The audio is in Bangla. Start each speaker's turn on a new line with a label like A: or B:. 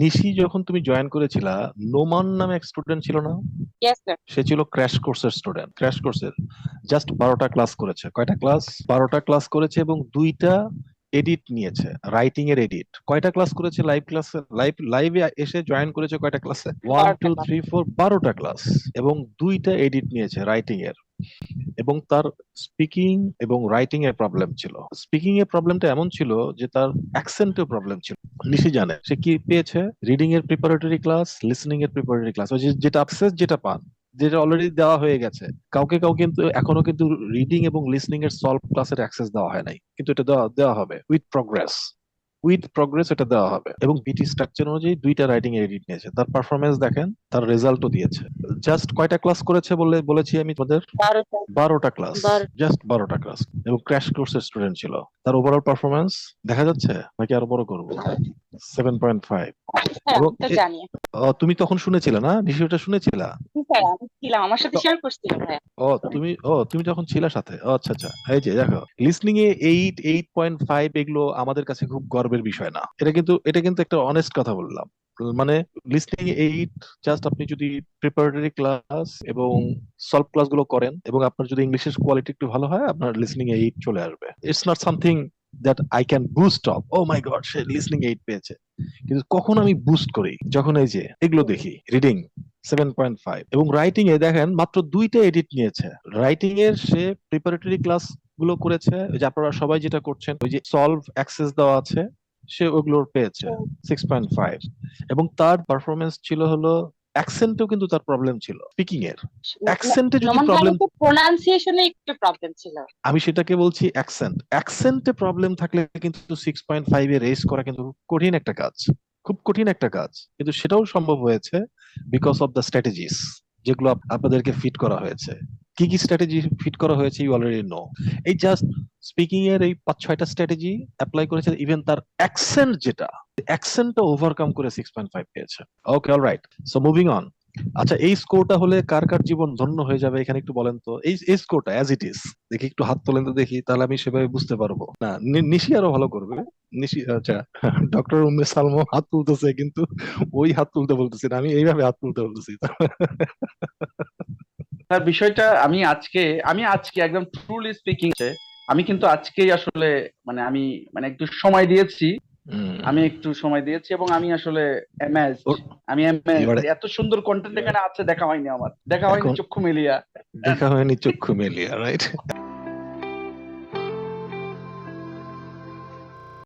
A: নিশি যখন তুমি জয়েন করেছিলা, নোমান নামে এক স্টুডেন্ট ছিল না?
B: Yes sir.
A: সে ছিল ক্র্যাশ কোর্সের স্টুডেন্ট। ক্র্যাশ কোর্সের জাস্ট 12টা ক্লাস করেছে। কয়টা ক্লাস? 12টা ক্লাস করেছে এবং দুইটা এডিট নিয়েছে, রাইটিং এর এডিট। কয়টা ক্লাস করেছে? লাইভ ক্লাসে, লাইভে এসে জয়েন করেছে কয়টা ক্লাসে? ওয়ান
B: 12টা
A: টু
B: ক্লাস।
A: থ্রি ফোর 12টা ক্লাস। এবং দুইটা এডিট নিয়েছে রাইটিং এর। এবং তার স্পিকিং এবং রাইটিং এর প্রবলেম ছিল। স্পিকিং এর প্রবলেমটা এমন ছিল যে তার অ্যাকসেন্টের প্রবলেম ছিল। নিশি জানে সে কি পেয়েছে? রিডিং এর প্রিপারেটরি ক্লাস, লিসনিং এর প্রিপারেটরি ক্লাস, ওই যেটা আপসেস যেটা পান, যেটা অলরেডি দেওয়া হয়ে গেছে। কাউকে কাউকে কিন্তু এখনো কিন্তু রিডিং এবং লিসনিং এর সলভ ক্লাসের অ্যাক্সেস দেওয়া হয় নাই, কিন্তু এটা দেওয়া দেওয়া হবে উইথ প্রগ্রেস। উইথ প্রগ্রেস এটা দেওয়া হবে। এবং বিটি স্ট্রাকচার অনুযায়ী দুইটা রাইটিং এডিট নিয়েছে। তার পারফরমেন্স দেখেন, তার রেজাল্টও দিয়েছে। জাস্ট কয়টা ক্লাস করেছে বলেছি আমি তোমাদের?
B: 12টা।
A: 12টা ক্লাস।
B: 12।
A: জাস্ট 12টা ক্লাস। এবং ক্র্যাশ কোর্সের স্টুডেন্ট ছিল। তার ওভারঅল পারফরমেন্স দেখা যাচ্ছে নাকি আরো বড় করবো? 7.5।
B: স্যার
A: এবং
B: আমি তো জানি।
A: তুমি তখন শুনেছিলে না? বিষয়টা শুনেছিলা?
B: স্যার আমি ছিলাম, আমার সাথে
A: তো-
B: শেয়ার করছিলেন ভাইয়া।
A: তুমি যখন ছিলা সাথে, আচ্ছা আচ্ছা, এই যে দেখো, লিসনিং এ 8.5 এগুলো আমাদের কাছে খুব গর্বের বিষয় না। এটা কিন্তু একটা অনেস্ট কথা বললাম। মানে লিসনিং 8, জাস্ট আপনি যদি প্রিপারেটরি ক্লাস এবং সলভ ক্লাস গুলো করেন এবং আপনার যদি ইংলিশের কোয়ালিটি একটু ভালো হয়, আপনার লিসনিং 8 চলে আসবে। It's not something that I can boost of, oh my god সে লিসনিং 8 পেয়েছে। কিন্তু কখন আমি বুস্ট করি? যখন এই যে এগুলো দেখি, রিডিং 7.5 এবং রাইটিং এ দেখেন মাত্র দুইটা এডিট নিয়েছে। রাইটিং এর সে প্রিপারেটরি ক্লাস গুলো করেছে, ওই যে আপনারা সবাই যেটা করছেন, ওই যে সলভ অ্যাক্সেস দেওয়া আছে, সে ওগুলোর পেয়েছে 6.5। এবং তার পারফরমেন্স ছিল হলো, অ্যাকসেন্টেও কিন্তু তার প্রবলেম ছিল, স্পিকিং এর অ্যাকসেন্টে যদি
B: নোমান
A: প্রবলেম।
B: ভাইয়ের তো প্রোনাউন্সিয়েশনে একটু প্রবলেম ছিল।
A: আমি সেটাকে বলছি অ্যাকসেন্টে প্রবলেম থাকলে কিন্তু 6.5 এ রেস করা কিন্তু কঠিন একটা কাজ, খুব কঠিন একটা কাজ। কিন্তু সেটাও সম্ভব হয়েছে বিকজ অফ দ্য স্ট্র্যাটেজিস যেগুলো আপনাদেরকে ফিট করা হয়েছে। কি কি স্ট্র্যাটেজি ফিট করা হয়েছে ইউ অলরেডি নো। এই জাস্ট স্পিকিং এর এই 5-6টা স্ট্র্যাটেজি অ্যাপ্লাই করেছে। ইভেন তার অ্যাকসেন্ট, যেটা অ্যাকসেন্টটা ওভারকাম করে 6.5 পেয়েছে। ওকে, অলরাইট, সো মুভিং অন। আচ্ছা, এই স্কোরটা হলে কার কার জীবন ধন্য হয়ে যাবে এখানে একটু বলেন তো। এই স্কোরটা অ্যাজ ইট ইজ দেখি, একটু হাত তোলেন তো দেখি, তাহলে আমি সেভাবে বুঝতে পারবো। না, নিশি আরো ভালো করবে। নিশি, আচ্ছা, ডক্টর উম্মে সালমা হাত তুলতেছে, কিন্তু ওই হাত তুলতে বলতেছি না, আমি এইভাবে হাত তুলতে বলতেছি।
C: তার বিষয়টা আমি আজকে একদম ট্রুলি স্পিকিং, আমি কিন্তু আজকেই আসলে আমি একটু সময় দিয়েছি।
A: হুম।
C: এবং আমি আসলে অ্যামেজড। আমি অ্যামেজড,
A: এবারে
C: এত সুন্দর কন্টেন্ট এখানে আছে, দেখা হয়নি, আমার দেখা হয়নি
A: এখন
C: চক্ষু মেলিয়া।
A: দেখা হয়নি চক্ষু মেলিয়া, রাইট?